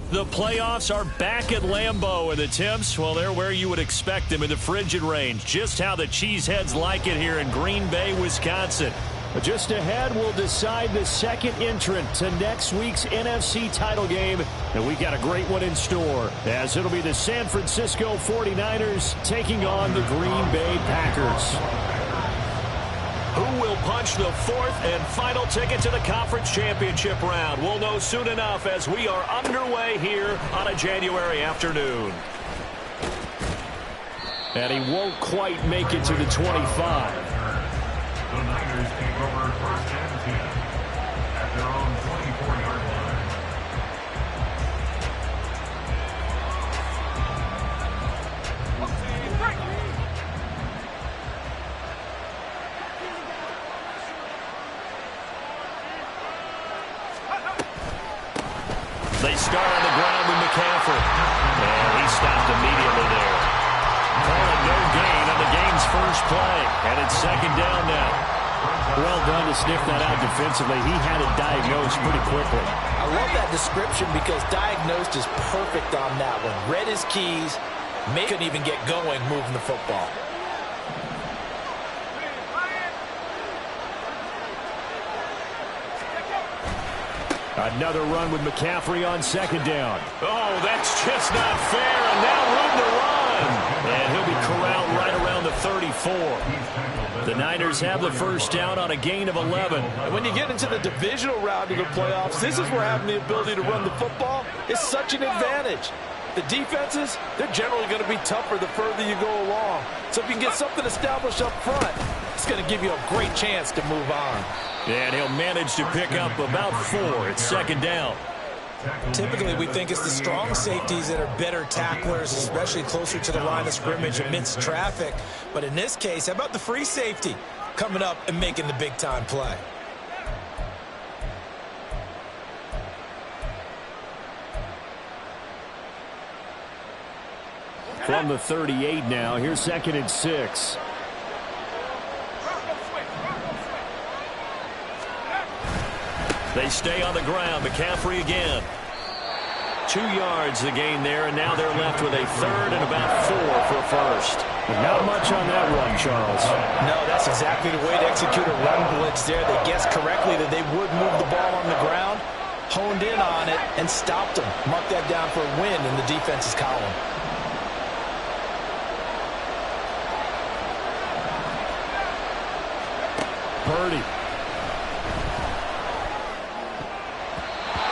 The playoffs are back at Lambeau, and the temps, well, they're where you would expect them in the frigid range. Just how the Cheeseheads like it here in Green Bay, Wisconsin. But just ahead, we'll decide the second entrant to next week's NFC title game. And we got a great one in store, as it'll be the San Francisco 49ers taking on the Green Bay Packers. Who will punch the fourth and final ticket to the conference championship round? We'll know soon enough as we are underway here on a January afternoon. And he won't quite make it to the 25. The Niners take over first and 10 at their own 24-yard line. They start on the ground with McCaffrey. And he stopped immediately there. Calling no gain on the game's first play. And it's second down now. Well done to sniff that out defensively. He had it diagnosed pretty quickly. I love that description because diagnosed is perfect on that one. Read his keys, couldn't even get going moving the football. Another run with McCaffrey on second down. Oh, that's just not fair, and now room to run. And he'll be corralled right around the 34. The Niners have the first down on a gain of 11. And when you get into the divisional round of the playoffs, this is where having the ability to run the football is such an advantage. The defenses, they're generally going to be tougher the further you go along. So if you can get something established up front, it's going to give you a great chance to move on. And he'll manage to pick up about 4 at second down. Typically, we think it's the strong safeties that are better tacklers, especially closer to the line of scrimmage amidst traffic. But in this case, how about the free safety coming up and making the big-time play? From the 38 now, here's second and 6. They stay on the ground. McCaffrey again. 2 yards the gain there, and now they're left with a third and about 4 for first. Not much on that run, Charles. No, that's exactly the way to execute a run blitz there. They guessed correctly that they would move the ball on the ground, honed in on it, and stopped them. Mark that down for a win in the defense's column. Purdy.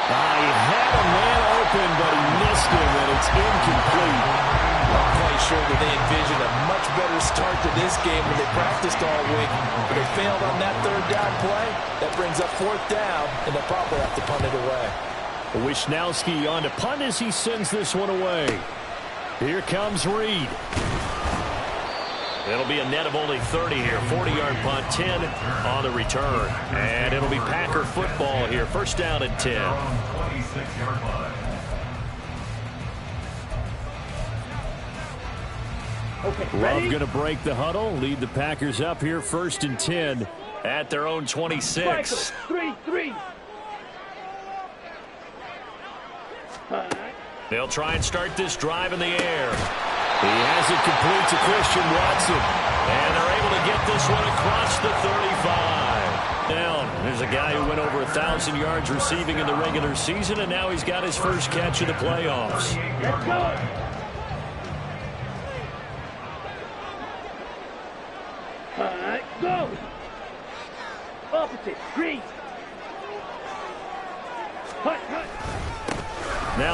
He had a man open, but he missed him, and it's incomplete. I'm quite sure that they envisioned a much better start to this game when they practiced all week, but they failed on that third down play. That brings up fourth down, and they'll probably have to punt it away. Wishnowski on to punt as he sends this one away. Here comes Reed. It'll be a net of only 30 here. 40-yard punt, 10 on the return. And it'll be Packer football here. First down and 10. 26-yard line. Love going to break the huddle. Lead the Packers up here. First and 10 at their own 26. 3-3. They'll try and start this drive in the air. He has it complete to Christian Watson. And they're able to get this one across the 35. Down. There's a guy who went over 1,000 yards receiving in the regular season, and now he's got his first catch in the playoffs. Let's go. All right, go. Opposite, green.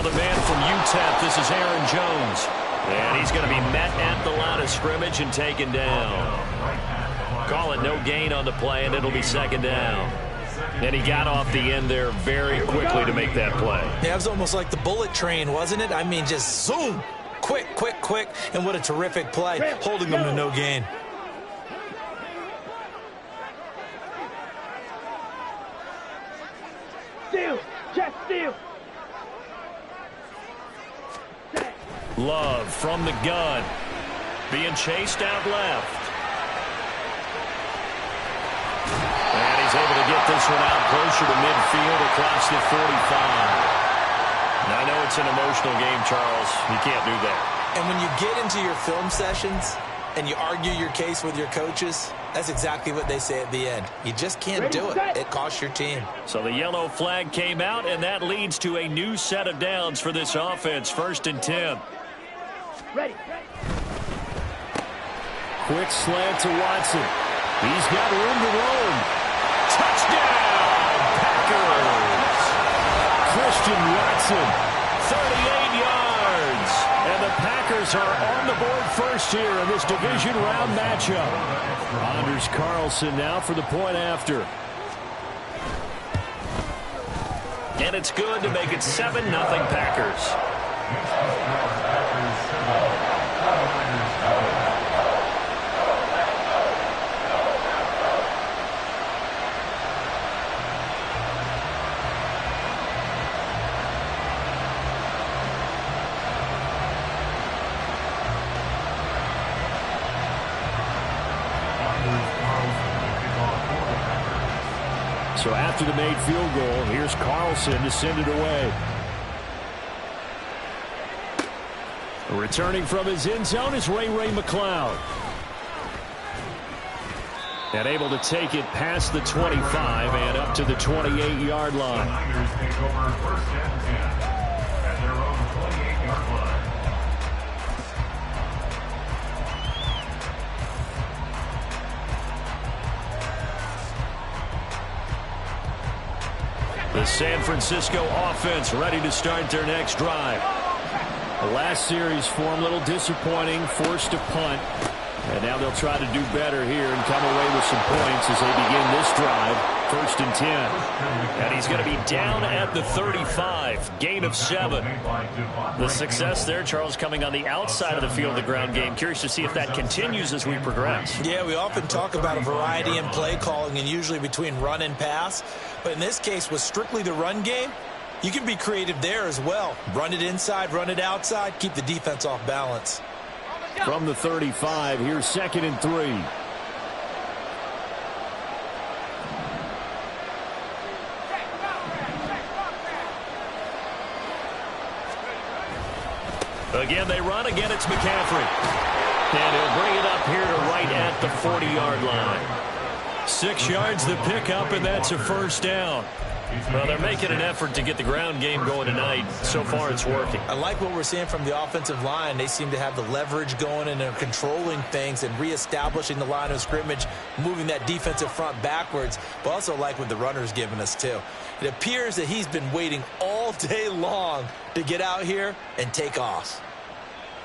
Now the man from UTEP, this is Aaron Jones. And he's going to be met at the line of scrimmage and taken down. Call it no gain on the play, and it'll be second down. And he got off the end there very quickly to make that play. Yeah, it was almost like the bullet train, wasn't it? I mean, just zoom. Quick, quick, quick. And what a terrific play, holding them to no gain. Steal. Check steal. Love from the gun. Being chased out left. And he's able to get this one out closer to midfield across the 45. Now, I know it's an emotional game, Charles. You can't do that. And when you get into your film sessions and you argue your case with your coaches, that's exactly what they say at the end. You just can't do it. It costs your team. So the yellow flag came out, and that leads to a new set of downs for this offense. 1st and 10. Ready. Quick slant to Watson. He's got room to roam. Touchdown, Packers! Christian Watson, 38 yards. And the Packers are on the board first here in this division round matchup. Anders Carlson now for the point after. And it's good to make it 7-0 Packers. So after the made field goal, here's Carlson to send it away. Returning from his end zone is Ray McCloud. And able to take it past the 25 and up to the 28-yard line. The Niners take over 1st and 10 at their own 28-yard line. The San Francisco offense ready to start their next drive. The last series for them a little disappointing, forced to punt. And now they'll try to do better here and come away with some points as they begin this drive. 1st and 10. And he's going to be down at the 35. Gain of 7. The success there, Charles, coming on the outside of the field of the ground game. Curious to see if that continues as we progress. Yeah, we often talk about a variety in play calling and usually between run and pass. But in this case, with strictly the run game, you can be creative there as well. Run it inside, run it outside, keep the defense off balance. From the 35, here's 2nd and 3. Again, they run. Again, it's McCaffrey. And he'll bring it up here to right at the 40-yard line. 6 yards the pickup, and that's a 1st down. Well, they're making an effort to get the ground game going tonight. So far, it's working. I like what we're seeing from the offensive line. They seem to have the leverage going, and they're controlling things and reestablishing the line of scrimmage, moving that defensive front backwards. But also like what the runner's giving us, too. It appears that he's been waiting all day long to get out here and take off.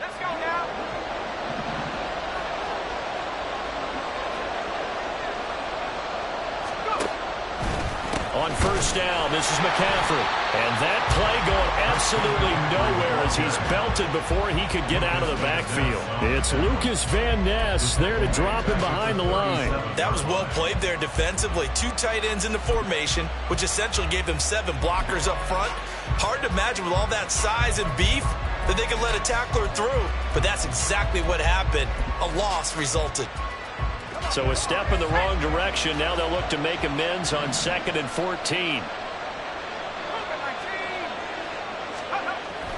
Let's go now. On 1st down, this is McCaffrey. And that play going absolutely nowhere as he's belted before he could get out of the backfield. It's Lucas Van Ness there to drop him behind the line. That was well played there defensively. 2 tight ends in the formation, which essentially gave them 7 blockers up front. Hard to imagine with all that size and beef that they could let a tackler through. But that's exactly what happened. A loss resulted. So a step in the wrong direction. Now they'll look to make amends on 2nd and 14.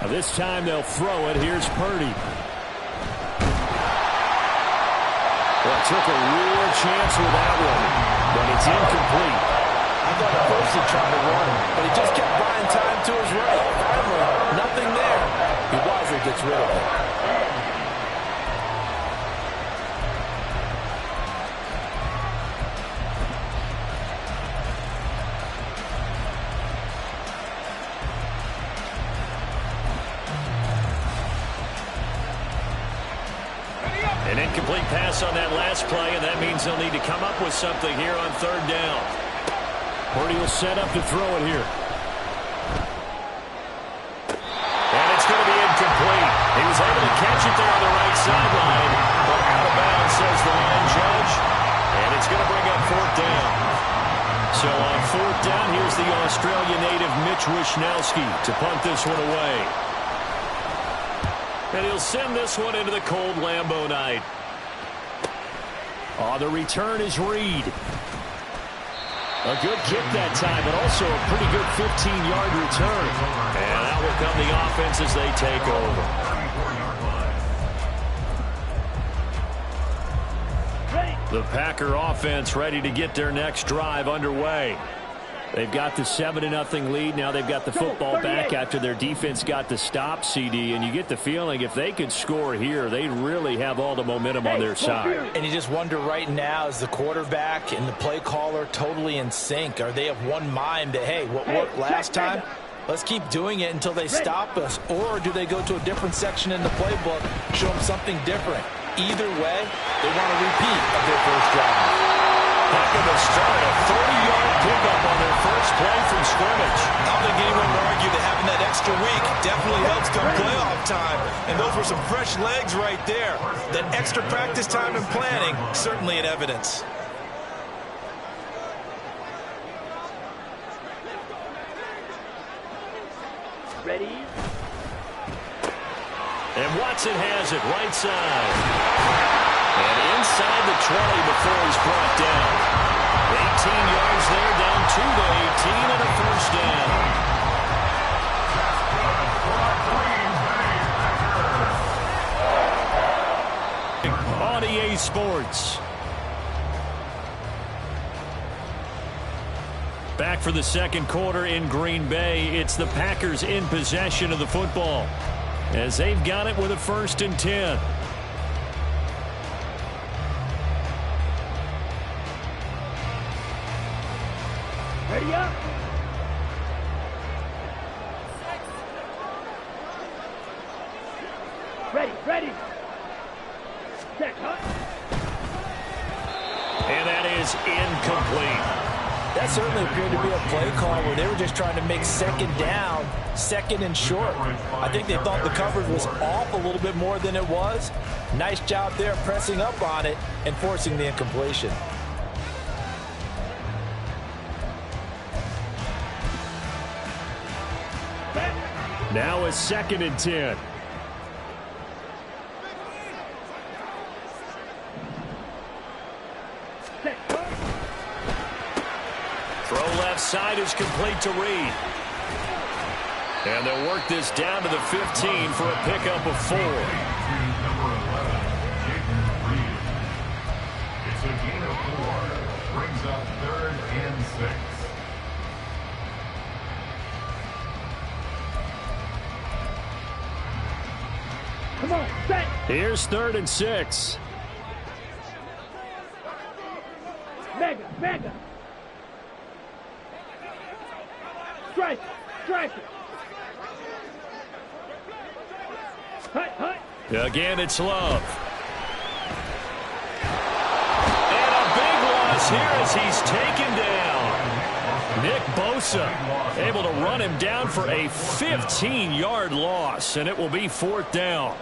Now this time they'll throw it. Here's Purdy. Well, took a real chance with that one, but it's incomplete. I thought at first he tried to run, but he just kept buying time to his right. Finally, nothing there. He wisely gets rid of it. An incomplete pass on that last play, and that means they'll need to come up with something here on third down. Purdy will set up to throw it here. And it's going to be incomplete. He was able to catch it there on the right sideline, but out of bounds, says the line judge. And it's going to bring up fourth down. So on fourth down, here's the Australia native Mitch Wishnowsky to punt this one away. And he'll send this one into the cold Lambeau night. Oh, the return is Reed. A good kick that time, but also a pretty good 15-yard return. And out will come the offense as they take over. The Packer offense ready to get their next drive underway. They've got the 7-0 lead. Now they've got the football back after their defense got the stop, CD. And you get the feeling if they could score here, they really have all the momentum on their side. And you just wonder right now, is the quarterback and the play caller totally in sync? Are they of one mind that, hey, what worked last time? Let's keep doing it until they stop us. Or do they go to a different section in the playbook, show them something different? Either way, they want a repeat of their first drive. Heck of a start, a 30-yard pickup on their first play from scrimmage. I don't think anyone would argue that having that extra week definitely helps come playoff time. And those were some fresh legs right there. That extra practice time and planning, certainly in evidence. Ready? And Watson has it right side. And inside the 20 before he's brought down. 18 yards there, down 2 to 18 and a first down. On EA Sports. Back for the second quarter in Green Bay. It's the Packers in possession of the football, as they've got it with a 1st and 10. Ready up. Ready. Set, cut. And that is incomplete. That certainly appeared to be a play call where they were just trying to make second down, second and short. I think they thought the coverage was off a little bit more than it was. Nice job there pressing up on it and forcing the incompletion. Now a 2nd and 10. Throw left side is complete to Reed. And they'll work this down to the 15 for a pickup of 4. It's a gain of 4. Brings up 3rd and 6. Come on, set. Here's 3rd and 6. Mega. Strike it. Hut. Again, it's Love. And a big loss here as he's taken down. Nick Bosa able to run him down for a 15-yard loss, and it will be 4th down.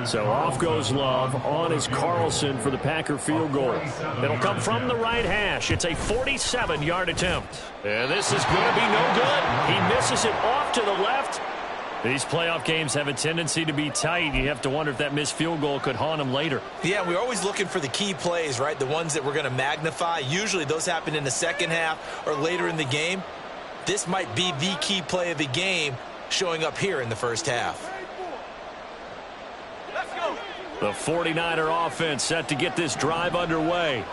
So off goes Love. On is Carlson for the Packer field goal. It'll come from the right hash. It's a 47-yard attempt. And this is going to be no good. He misses it off to the left. These playoff games have a tendency to be tight. You have to wonder if that missed field goal could haunt him later. Yeah, we're always looking for the key plays, right? The ones that we're going to magnify. Usually those happen in the second half or later in the game. This might be the key play of the game showing up here in the first half. Let's go. The 49er offense set to get this drive underway.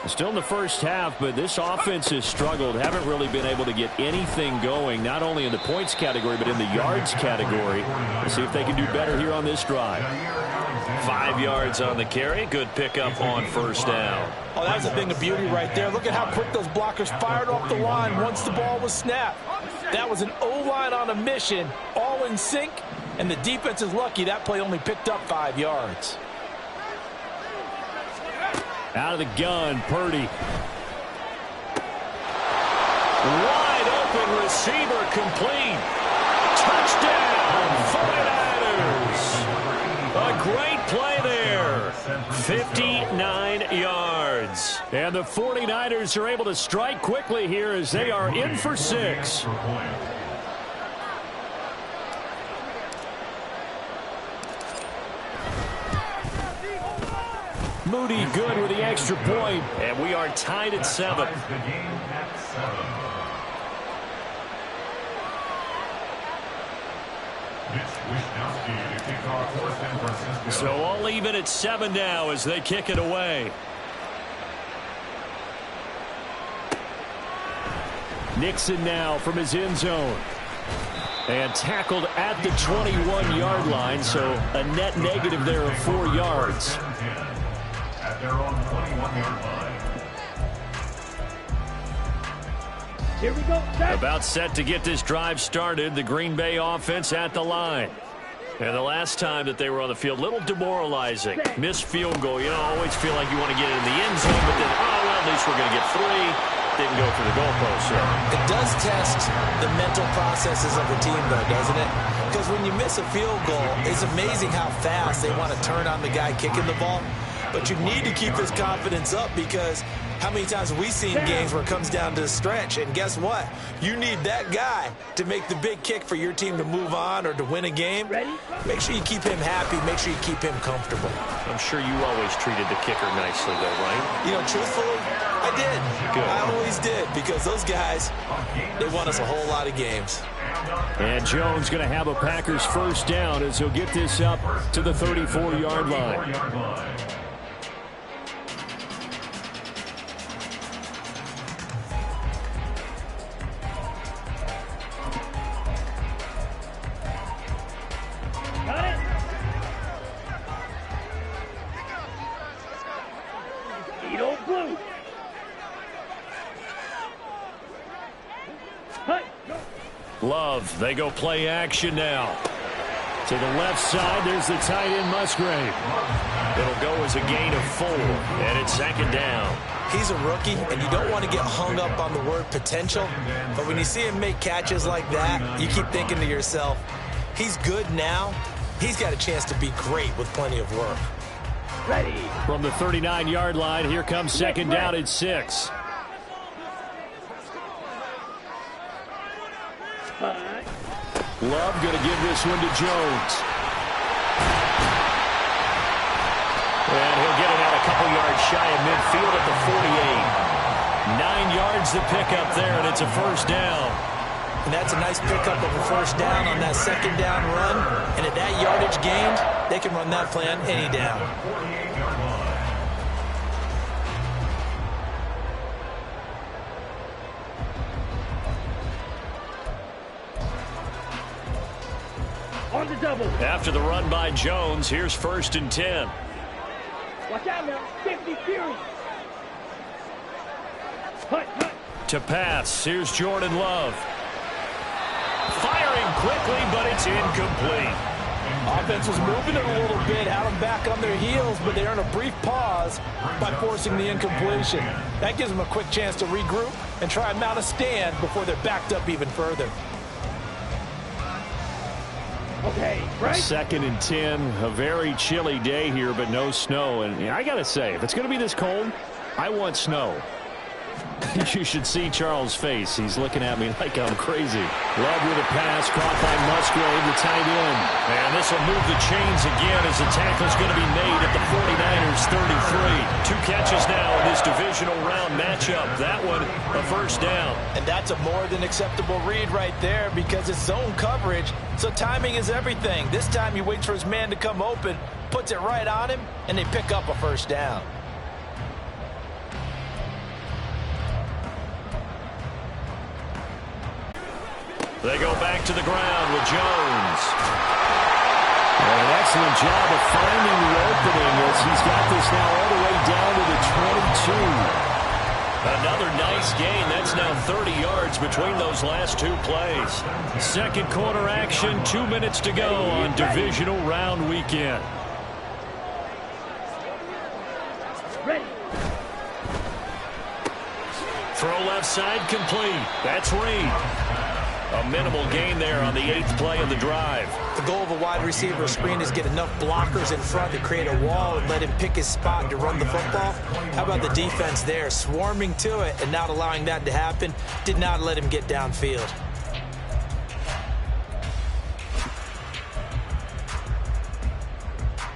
Still in the first half, but this offense has struggled. Haven't really been able to get anything going, not only in the points category, but in the yards category. Let's see if they can do better here on this drive. 5 yards on the carry. Good pickup on first down. Oh, that was a thing of beauty right there. Look at how quick those blockers fired off the line once the ball was snapped. That was an O-line on a mission, all in sync, and the defense is lucky that play only picked up 5 yards. Out of the gun, Purdy. Wide open receiver complete. Touchdown, 49ers. A great play there. 59 yards. And the 49ers are able to strike quickly here as they are in for 6. Moody good with the extra point. And we are tied at 7. So all even at 7 now as they kick it away. Nixon now from his end zone. And tackled at the 21-yard line, so a net negative there of 4 yards. At their own 21-yard line. Here we go. About set to get this drive started. The Green Bay offense at the line. And the last time that they were on the field, a little demoralizing. Missed field goal. You know, always feel like you want to get it in the end zone, but then, oh, well, at least we're going to get 3. Didn't go through the goalpost. So. It does test the mental processes of the team, though, doesn't it? Because when you miss a field goal, it's amazing how fast they want to turn on the guy kicking the ball. But you need to keep his confidence up because how many times have we seen games where it comes down to the stretch? And guess what? You need that guy to make the big kick for your team to move on or to win a game. Make sure you keep him happy. Make sure you keep him comfortable. I'm sure you always treated the kicker nicely, though, right? You know, truthfully, I did. Good. I always did because those guys, they won us a whole lot of games. And Jones going to have a Packers first down as he'll get this up to the 34-yard line. Love, they go play action now. To the left side, there's the tight end Musgrave. It'll go as a gain of 4, and it's 2nd down. He's a rookie, and you don't want to get hung up on the word potential. But when you see him make catches like that, you keep thinking to yourself, he's good now. He's got a chance to be great with plenty of work. Ready. From the 39-yard line, here comes 2nd down at 6. Love going to give this one to Jones. And he'll get it out a couple yards shy of midfield at the 48. 9 yards to pick up there, and it's a first down. And that's a nice pickup of a first down on that 2nd down run. And at that yardage gained, they can run that play on any down. On the double. After the run by Jones, here's 1st and 10. Watch out now. 50 Fury. Hut. To pass, here's Jordan Love. Firing quickly, but it's incomplete. Offense was moving it a little bit, had them back on their heels, but they earned a brief pause by forcing the incompletion. That gives them a quick chance to regroup and try and mount a stand before they're backed up even further. Okay, right. 2nd and 10, a very chilly day here, but no snow. And I got to say, if it's going to be this cold, I want snow. You should see Charles' face. He's looking at me like I'm crazy. Love with a pass, caught by Musgrave, the tight end. And this will move the chains again as the tackle's going to be made at the 49ers 33. 2 catches now in this divisional round matchup. That one, a first down. And that's a more than acceptable read right there because it's zone coverage, so timing is everything. This time he waits for his man to come open, puts it right on him, and they pick up a first down. They go back to the ground with Jones. And an excellent job of finding the opening as he's got this now all the way down to the 22. Another nice gain. That's now 30 yards between those last 2 plays. 2nd quarter action, 2 minutes to go on divisional round weekend. Ready. Throw left side complete. That's Reed. A minimal gain there on the 8th play of the drive. The goal of a wide receiver screen is get enough blockers in front to create a wall and let him pick his spot to run the football. How about the defense there, swarming to it and not allowing that to happen? Did not let him get downfield.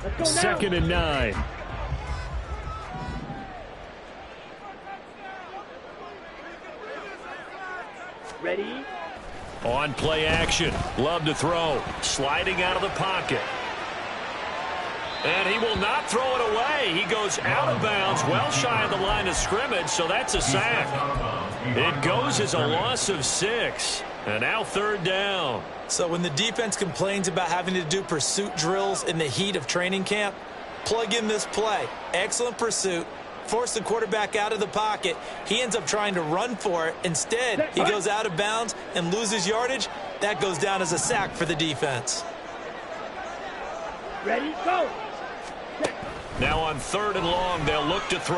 Let's go now. 2nd and 9. Ready. On play action. Love to throw. Sliding out of the pocket. And he will not throw it away. He goes out of bounds, well shy of the line of scrimmage, so that's a sack. It goes as a loss of 6. And now 3rd down. So when the defense complains about having to do pursuit drills in the heat of training camp, plug in this play. Excellent pursuit. Force the quarterback out of the pocket. He ends up trying to run for it. Instead, he goes out of bounds and loses yardage. That goes down as a sack for the defense. Ready, go. Now on 3rd and long, they'll look to throw.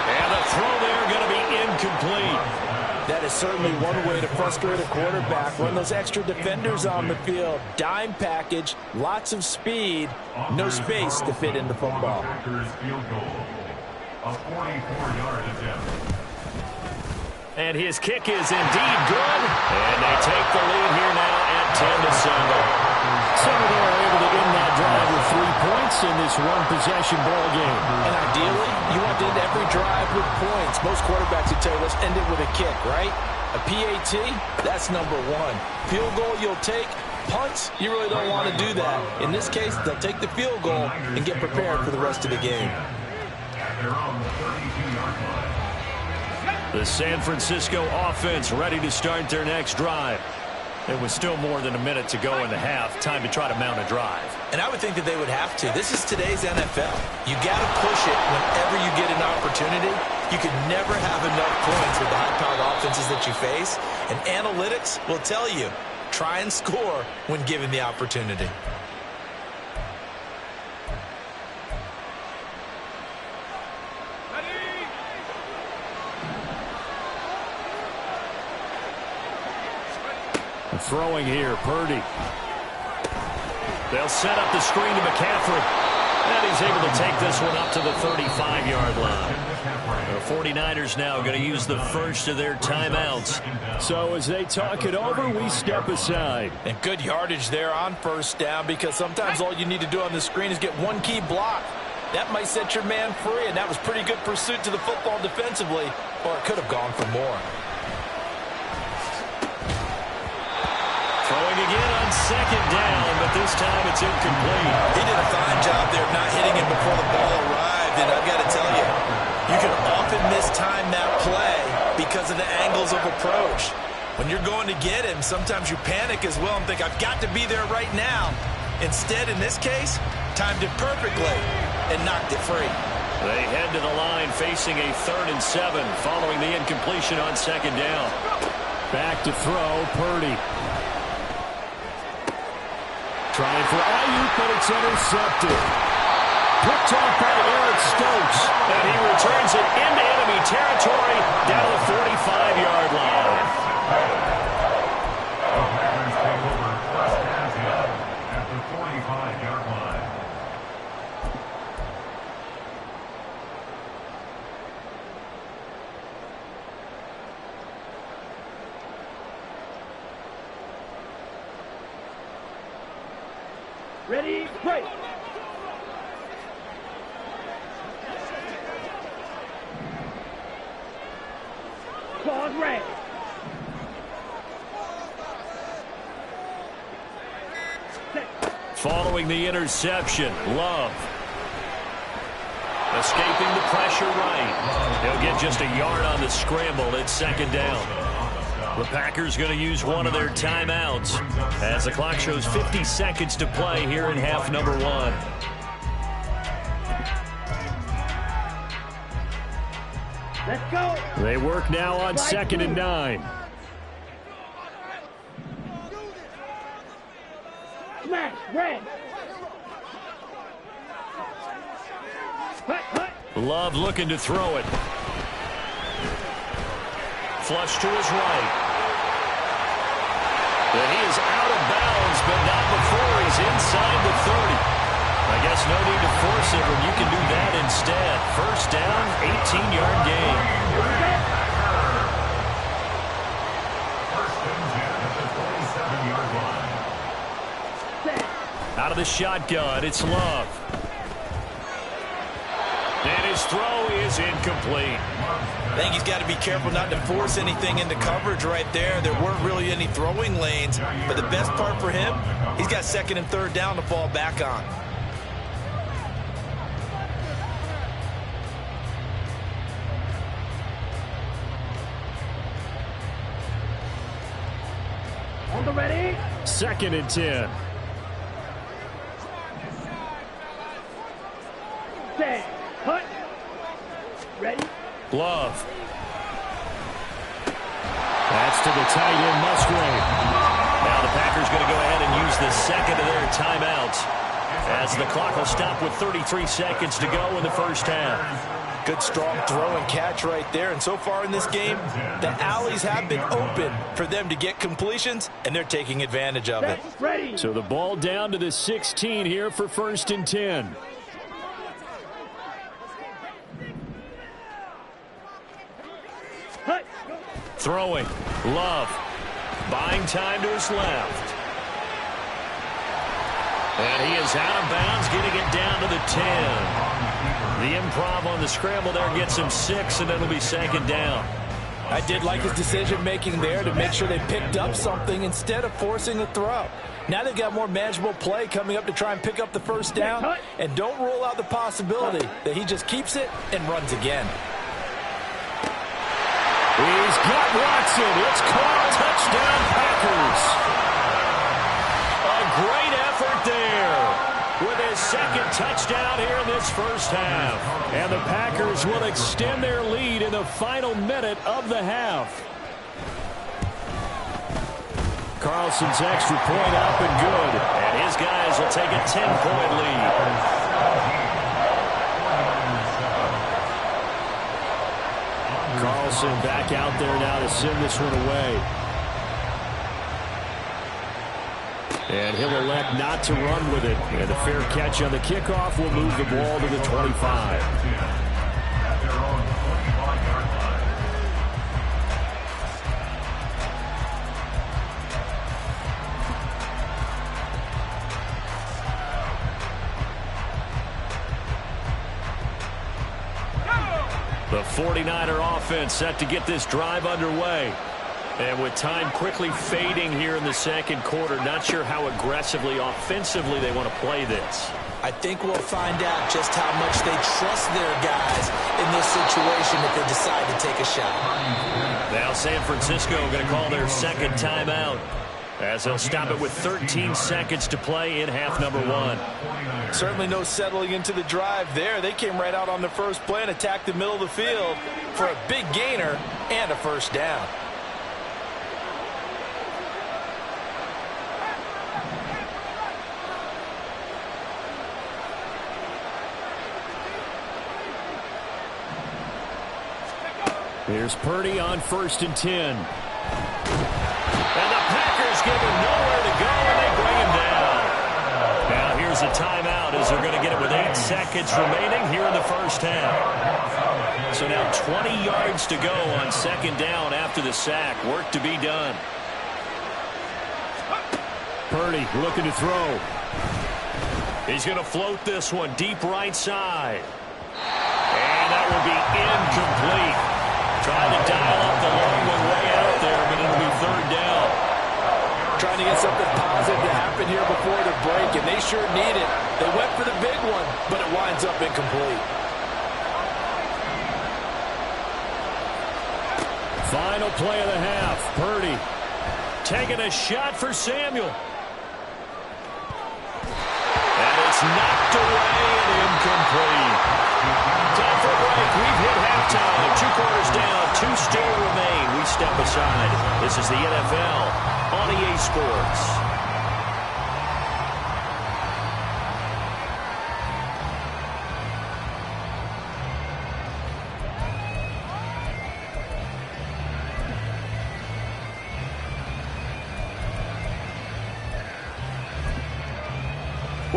And the throw there going to be incomplete. That is certainly one way to frustrate a quarterback. Run those extra defenders on the field. Dime package, lots of speed, no space to fit in the football. Packers field goal. A 44-yard attempt. And his kick is indeed good. And they take the lead here now at 10-7. So they're able to end that drive with 3 points in this one-possession ball game. And ideally, you want to end every drive with points. Most quarterbacks would tell you, let's end it with a kick, right? A PAT, that's number 1. Field goal you'll take. Punts, you really don't want to do that. In this case, they'll take the field goal and get prepared for the rest of the game. At their own 32-yard line. The San Francisco offense ready to start their next drive. There was still more than a minute to go in the half. Time to try to mount a drive. And I would think that they would have to. This is today's NFL. You got to push it whenever you get an opportunity. You could never have enough points with the high-powered offenses that you face. And analytics will tell you, try and score when given the opportunity. Throwing here, Purdy. They'll set up the screen to McCaffrey. And he's able to take this one up to the 35-yard line. The 49ers now going to use the first of their timeouts. So as they talk it over, we step aside. And good yardage there on 1st down, because sometimes all you need to do on the screen is get one key block. That might set your man free, and that was pretty good pursuit to the football defensively, or it could have gone for more. Throwing again on 2nd down, but this time it's incomplete. He did a fine job there of not hitting him before the ball arrived, and I've got to tell you, you can often mistime that play because of the angles of approach. When you're going to get him, sometimes you panic as well and think, I've got to be there right now. Instead, in this case, timed it perfectly and knocked it free. They head to the line facing a 3rd and 7 following the incompletion on 2nd down. Back to throw, Purdy. Trying for Ayuk, but it's intercepted. Picked off by Eric Stokes. And he returns it into enemy territory down to the 45-yard line. The Packers take over 1st and 10 at the 45-yard line. Ready, play. Claws red. Following the interception, Love. Escaping the pressure right. He'll get just a yard on the scramble. It's 2nd down. The Packers going to use one of their timeouts as the clock shows 50 seconds to play here in half number 1. Let's go. They work now on 2nd and 9. Smash, red. Love looking to throw it. Flush to his right. And he is out of bounds, but not before he's inside the 30. I guess no need to force it when you can do that instead. First down, 18-yard gain. First and 10 at the 27-yard line. Out of the shotgun, it's Love. And his throw is incomplete. I think he's got to be careful not to force anything into coverage right there. There weren't really any throwing lanes, but the best part for him, he's got second and third down to fall back on. On the ready. Second and 10. Set. Cut. Ready. Love. That's to the tight end, Musgrave. Now the Packers going to go ahead and use the second of their timeouts as the clock will stop with 33 seconds to go in the first half. Good strong throw and catch right there. And so far in this game, the alleys have been open for them to get completions, and they're taking advantage of it. Set. Ready. So the ball down to the 16 here for first and 10. Cut. Throwing. Love. Buying time to his left. And he is out of bounds, getting it down to the 10. The improv on the scramble there gets him 6, and it'll be second down. I did like his decision-making there to make sure they picked up something instead of forcing a throw. Now they've got more manageable play coming up to try and pick up the first down, and don't rule out the possibility that he just keeps it and runs again. He's got Watson. It's caught. Touchdown, Packers. A great effort there with his second touchdown here in this first half. And the Packers will extend their lead in the final minute of the half. Carlson's extra point up and good. And his guys will take a 10-point lead. Carlson back out there now to send this one away. And he'll elect not to run with it. And a fair catch on the kickoff will move the ball to the 25. At their own 25-yard line. The 49er offense set to get this drive underway. And with time quickly fading here in the second quarter, not sure how aggressively, offensively they want to play this. I think we'll find out just how much they trust their guys in this situation if they decide to take a shot. Now San Francisco going to call their second timeout as they'll stop it with 13 seconds to play in half number one. Certainly no settling into the drive there. They came right out on the first play and attacked the middle of the field for a big gainer and a first down. Here's Purdy on first and 10. And the Packers give him nowhere to go, and they bring him down. Now here's a timeout as they're going to get it with 8 seconds remaining here in the first half. So now 20 yards to go on second down after the sack. Work to be done. Purdy looking to throw. He's going to float this one deep right side. And that will be incomplete. Trying to dial up the long one way out there, but it'll be third down. Trying to get something positive to happen here before the break, and they sure need it. They went for the big one, but it winds up incomplete. Final play of the half. Purdy taking a shot for Samuel. And it's knocked away and incomplete. Time for a break. We've hit halftime. 2 quarters down. 2 still remain. We step aside. This is the NFL on EA Sports.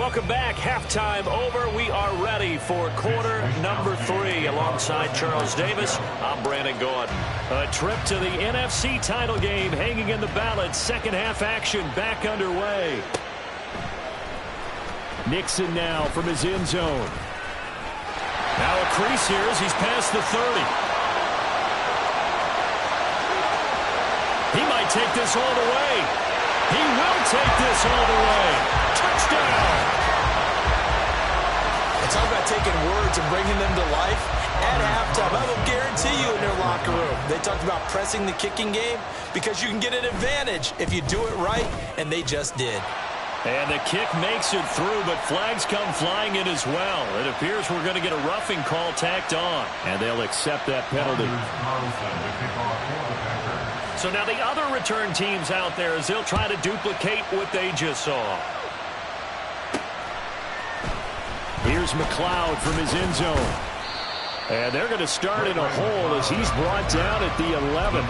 Welcome back. Halftime over. We are ready for quarter number 3. Alongside Charles Davis, I'm Brandon Gaudin. A trip to the NFC title game hanging in the balance. Second half action back underway. Nixon now from his end zone. Now a crease here as he's past the 30. He might take this all the way. He will take this all the way. Touchdown. It's all about taking words and bringing them to life. At halftime, I will guarantee you in their locker room, they talked about pressing the kicking game because you can get an advantage if you do it right, and they just did. And the kick makes it through, but flags come flying in as well. It appears we're going to get a roughing call tacked on, and they'll accept that penalty. So now the other return teams out there as they'll try to duplicate what they just saw. Here's McLeod from his end zone. And they're going to start in a hole as he's brought down at the 11.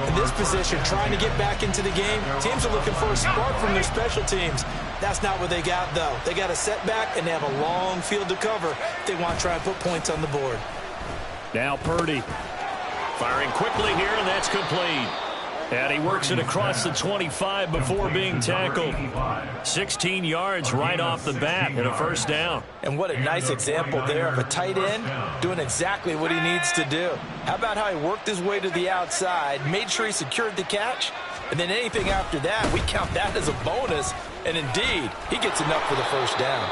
In this position, trying to get back into the game, teams are looking for a spark from their special teams. That's not what they got, though. They got a setback, and they have a long field to cover if they want to try and put points on the board. Now Purdy. Firing quickly here, and that's complete. And he works it across the 25 before being tackled. 16 yards right off the bat and a first down. And what a nice example there of a tight end doing exactly what he needs to do. How about how he worked his way to the outside, made sure he secured the catch, and then anything after that, we count that as a bonus. And indeed, he gets enough for the first down.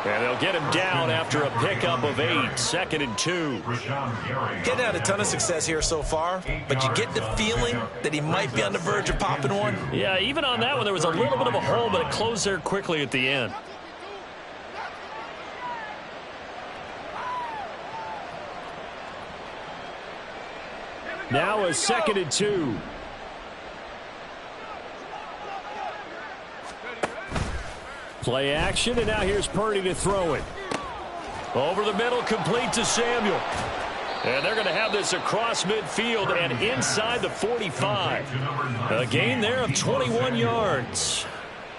And they'll get him down after a pickup of 8, 2nd and 2. Getting had a ton of success here so far, but you get the feeling that he might be on the verge of popping one. Yeah, even on that one, there was a little bit of a hole, but it closed there quickly at the end. Now a 2nd and 2. Play action, and now here's Purdy to throw it. Over the middle, complete to Samuel. And they're going to have this across midfield and inside the 45. A gain there of 21 yards.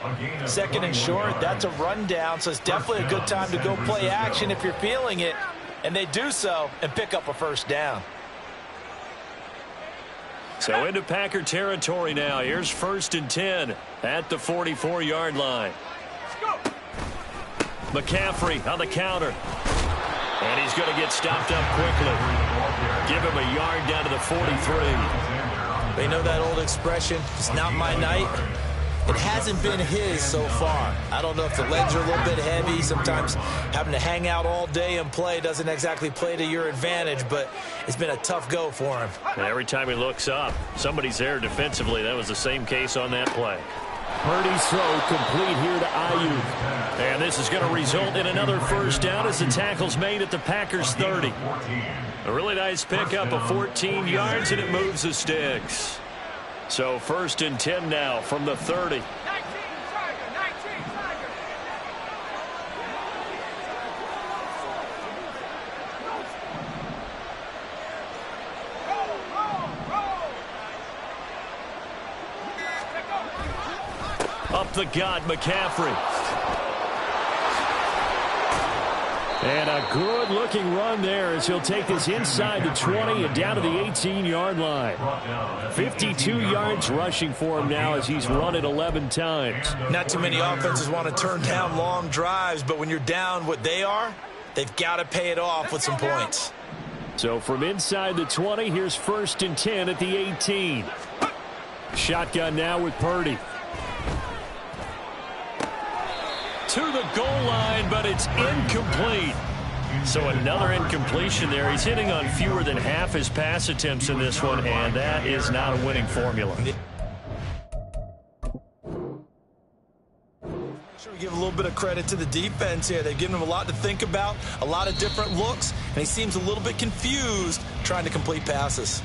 2nd and short, that's a rundown, so it's definitely a good time to go play action if you're feeling it. And they do so and pick up a first down. So into Packer territory now. Here's 1st and 10 at the 44-yard line. McCaffrey on the counter. And he's going to get stopped up quickly. Give him a yard down to the 43. They know that old expression, it's not my night. It hasn't been his so far. I don't know if the legs are a little bit heavy. Sometimes having to hang out all day and play doesn't exactly play to your advantage, but it's been a tough go for him. And every time he looks up, somebody's there defensively. That was the same case on that play. Purdy's throw complete here to Ayuk. And this is going to result in another first down as the tackle's made at the Packers 30. A really nice pickup of 14 yards, and it moves the sticks. So 1st and 10 now from the 30. Up the gut, McCaffrey. And a good-looking run there as he'll take this inside the 20 and down to the 18-yard line. 52 yards rushing for him now as he's run it 11 times. Not too many offenses want to turn down long drives, but when you're down what they are, they've got to pay it off with some points. So from inside the 20, here's 1st and 10 at the 18. Shotgun now with Purdy. To the goal line, but it's incomplete. So another incompletion there. He's hitting on fewer than half his pass attempts in this one, and that is not a winning formula. Sure, we give a little bit of credit to the defense here. They've given him a lot to think about, a lot of different looks, and he seems a little bit confused trying to complete passes.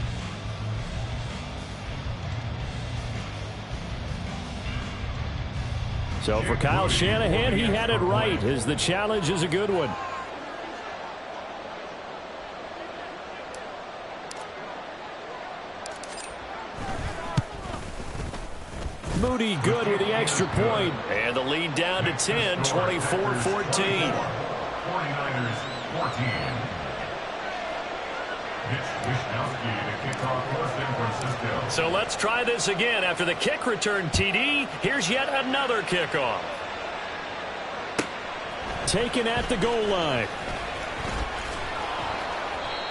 So for Kyle Shanahan, he had it right as the challenge is a good one. Moody good with the extra point. And the lead down to 10, 24-14. 49ers 14. So let's try this again. After the kick return TD, here's yet another kickoff. Taken at the goal line.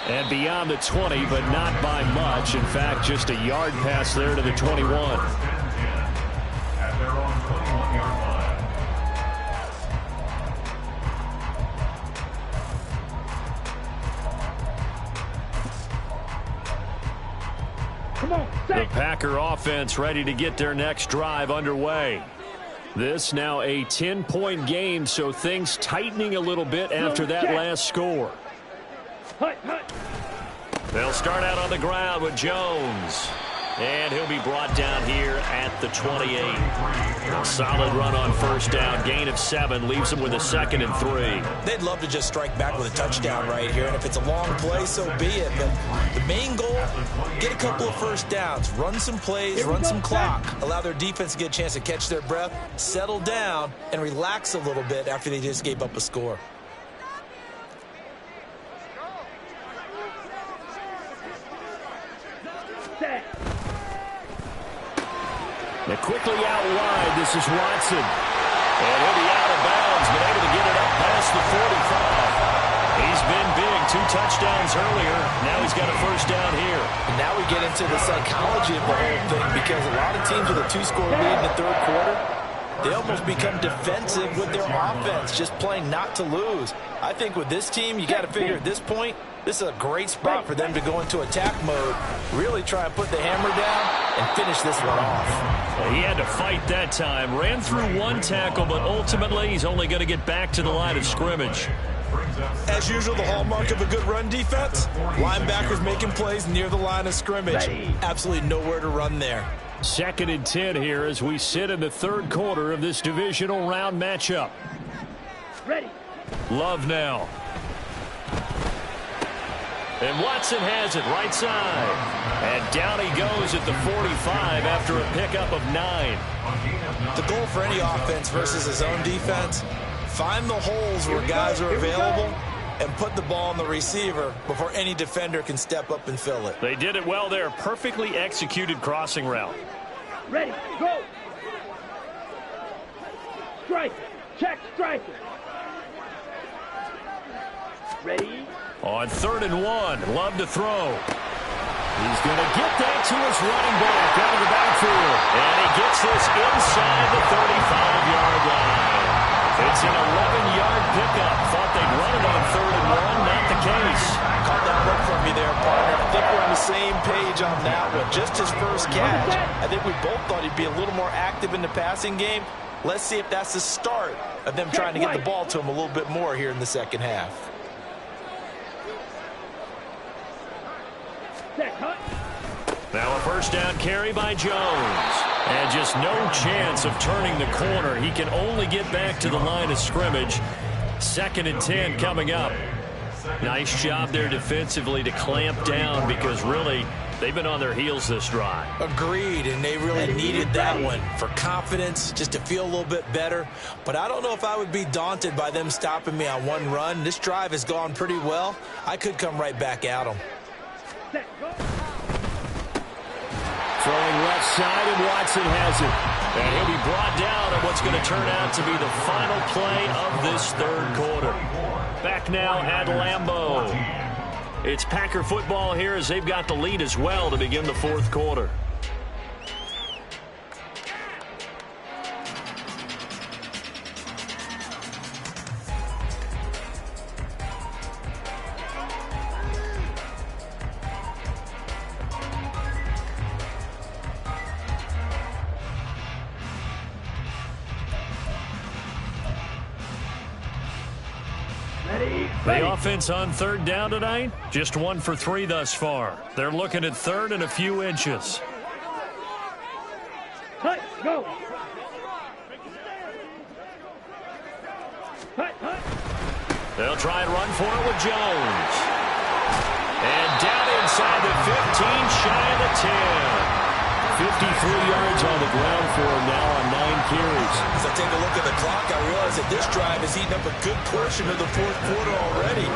And beyond the 20, but not by much. In fact, just a yard pass there to the 21. At their own 21-yard line. Come on, The set. Packer offense ready to get their next drive underway. This now a 10-point game, so things tightening a little bit after that last score. Hut, hut. They'll start out on the ground with Jones. And he'll be brought down here at the 28. A solid run on first down. Gain of 7 leaves them with a 2nd and 3. They'd love to just strike back with a touchdown right here, and if it's a long play, so be it. But the main goal, get a couple of first downs, run some plays, run some clock, allow their defense to get a chance to catch their breath, settle down, and relax a little bit after they just gave up a score. Set. Now quickly out wide, this is Watson. And he'll be out of bounds, but able to get it up past the 45. He's been big, 2 touchdowns earlier. Now he's got a first down here. And now we get into the psychology of the whole thing, because a lot of teams with a 2-score lead in the third quarter, they almost become defensive with their offense, just playing not to lose. I think with this team, you got to figure at this point, this is a great spot for them to go into attack mode, really try and put the hammer down and finish this one off. Well, he had to fight that time. Ran through 1 tackle, but ultimately he's only going to get back to the line of scrimmage. As usual, the hallmark of a good run defense, linebackers making plays near the line of scrimmage. Absolutely nowhere to run there. 2nd and 10 here as we sit in the third quarter of this divisional round matchup. Ready. Love now. And Watson has it right side. And down he goes at the 45 after a pickup of 9. The goal for any offense versus his own defense, find the holes where guys are available and put the ball on the receiver before any defender can step up and fill it. They did it well there. Perfectly executed crossing route. Ready. Go. Strike. Check striker. Ready. On 3rd and 1, Love to throw. He's going to get that to his running back out of the backfield. And he gets this inside the 35-yard line. It's an 11-yard pickup. Thought they'd run it on 3rd and 1. Not the case. Caught that look from you there, partner. I think we're on the same page on that one. Just his first catch. I think we both thought he'd be a little more active in the passing game. Let's see if that's the start of them trying to get the ball to him a little bit more here in the second half. Now a first down carry by Jones. And just no chance of turning the corner. He can only get back to the line of scrimmage. 2nd and 10 coming up. Nice job there defensively to clamp down, because really they've been on their heels this drive. Agreed, and they really needed that one for confidence, just to feel a little bit better. But I don't know if I would be daunted by them stopping me on one run. This drive has gone pretty well. I could come right back at them. Throwing left side, and Watson has it. And he'll be brought down on what's going to turn out to be the final play of this third quarter. Back now at Lambeau. It's Packer football here as they've got the lead as well to begin the fourth quarter. The offense on 3rd down tonight, just 1 for 3 thus far. They're looking at 3rd and a few inches. Hut, go. Hut, hut. They'll try and run for it with Jones. And down inside the 15, shy of the 10. yards on the ground for him now on 9 carries. As I take a look at the clock, I realize that this drive has eaten up a good portion of the fourth quarter already.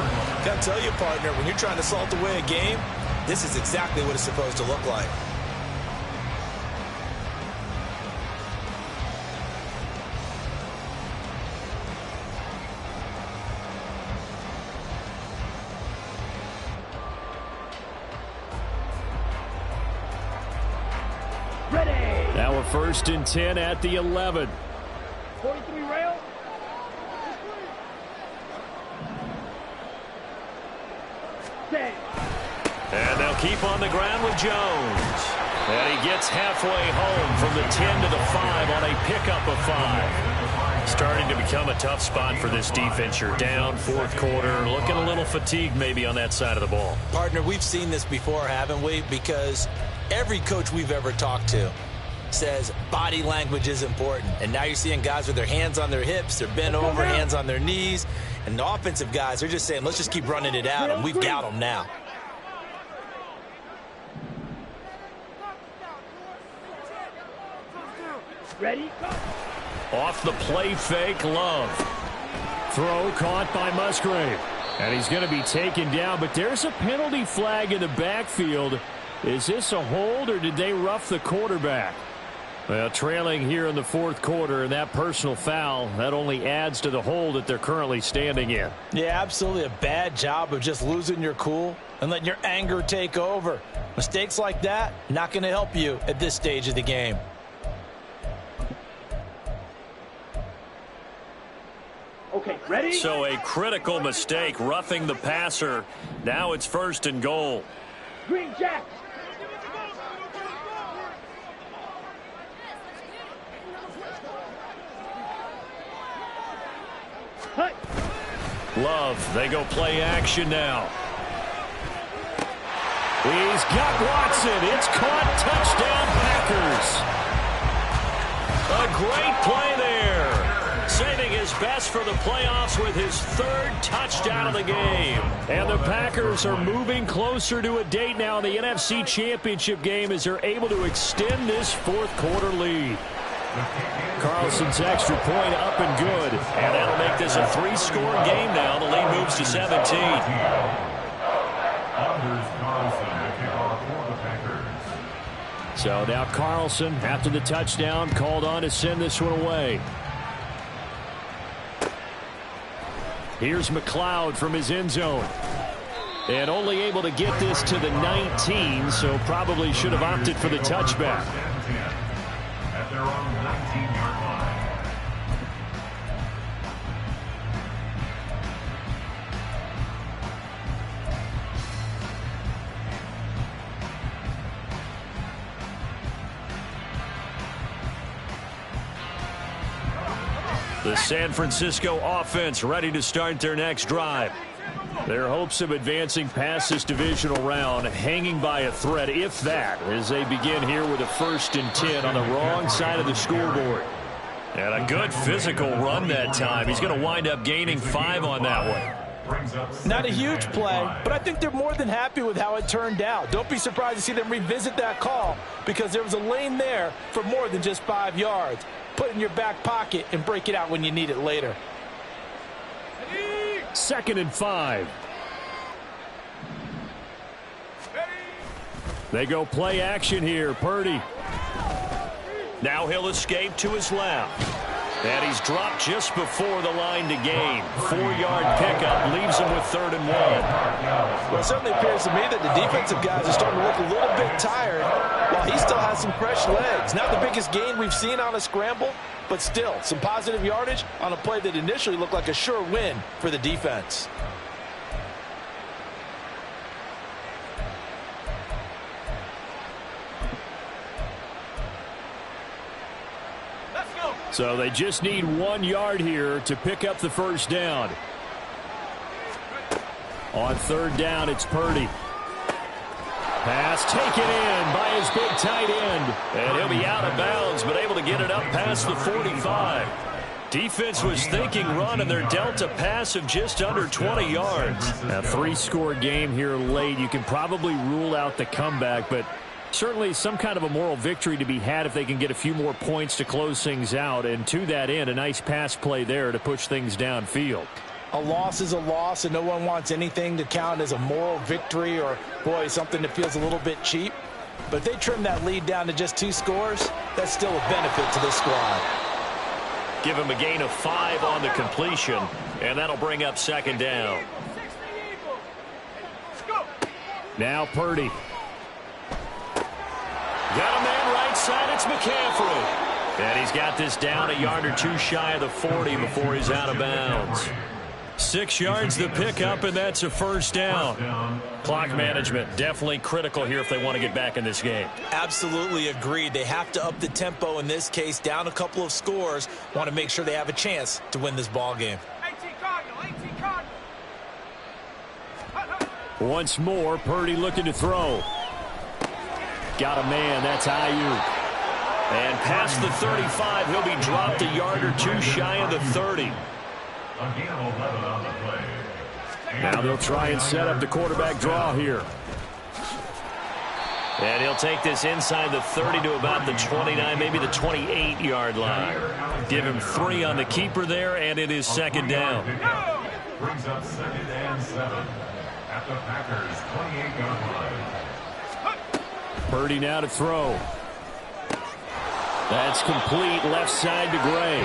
Got to tell you, partner, when you're trying to salt away a game, this is exactly what it's supposed to look like. Now a 1st and 10 at the 11. 43 rail. Set. And they'll keep on the ground with Jones. And he gets halfway home from the 10 to the 5 on a pickup of 5. Starting to become a tough spot for this defense. You're down, fourth quarter, looking a little fatigued maybe on that side of the ball. Partner, we've seen this before, haven't we? Because every coach we've ever talked to says body language is important. And now you're seeing guys with their hands on their hips, they're bent over, hands on their knees. And the offensive guys are just saying, let's just keep running it out, and we've got them now. Ready? Go. Off the play fake, Love. Throw caught by Musgrave. And he's going to be taken down, but there's a penalty flag in the backfield. Is this a hold, or did they rough the quarterback? Well, trailing here in the fourth quarter, and that personal foul, that only adds to the hole that they're currently standing in. Yeah, absolutely a bad job of just losing your cool and letting your anger take over. Mistakes like that, not going to help you at this stage of the game. Okay, ready? So a critical mistake, roughing the passer. Now it's 1st and goal. Green Jacks. Hut. Love, they go play action now. He's got Watson. It's caught. Touchdown, Packers. A great play there. Saving his best for the playoffs with his 3rd touchdown of the game. And the Packers are moving closer to a date now in the NFC Championship game as they're able to extend this fourth quarter lead. Carlson's extra point up and good. And that'll make this a 3-score game now. The lead moves to 17. Anders Carlson to kick off for the Packers. So now Carlson, after the touchdown, called on to send this one away. Here's McLeod from his end zone. And only able to get this to the 19, so probably should have opted for the touchback. At their own 19-yard line. The San Francisco offense ready to start their next drive. Their hopes of advancing past this divisional round hanging by a thread, if that, as they begin here with a 1st and 10 on the wrong side of the scoreboard. And a good physical run that time. He's going to wind up gaining 5 on that one. Not a huge play, but I think they're more than happy with how it turned out. Don't be surprised to see them revisit that call because there was a lane there for more than just 5 yards. Put it in your back pocket and break it out when you need it later. 2nd and 5. They go play action here. Purdy. Now he'll escape to his left. And he's dropped just before the line to gain. 4-yard pickup leaves him with 3rd and 1. Well, it certainly appears to me that the defensive guys are starting to look a little bit tired while he still has some fresh legs. Not the biggest gain we've seen on a scramble, but still some positive yardage on a play that initially looked like a sure win for the defense. So they just need 1 yard here to pick up the 1st down. On 3rd down, it's Purdy. Pass taken in by his big tight end. And he'll be out of bounds, but able to get it up past the 45. Defense was thinking run, and they're dealt a pass of just under 20 yards. A 3-score game here late. You can probably rule out the comeback, but Certainly some kind of a moral victory to be had if they can get a few more points to close things out. And to that end, a nice pass play there to push things downfield. A loss is a loss, and no one wants anything to count as a moral victory or, boy, something that feels a little bit cheap. But if they trim that lead down to just 2 scores, that's still a benefit to this squad. Give him a gain of 5 on the completion, and that'll bring up second down. Now Purdy. Got a man right side, it's McCaffrey. And he's got this down a yard or 2 shy of the 40 before he's out of bounds. 6 yards the pickup, and that's a first down. Clock management definitely critical here if they want to get back in this game. Absolutely agreed. They have to up the tempo in this case, down a couple of scores. Want to make sure they have a chance to win this ball game. Once more, Purdy looking to throw. Got a man, that's Ayuk. And past the 35, he'll be dropped a yard or 2 shy of the 30. Now they'll try and set up the quarterback draw here. And he'll take this inside the 30 to about the 29, maybe the 28-yard line. Give him 3 on the keeper there, and it is second down. Brings up 2nd and 7 at the Packers' 28-yard line. Purdy now to throw. That's complete left side to Gray.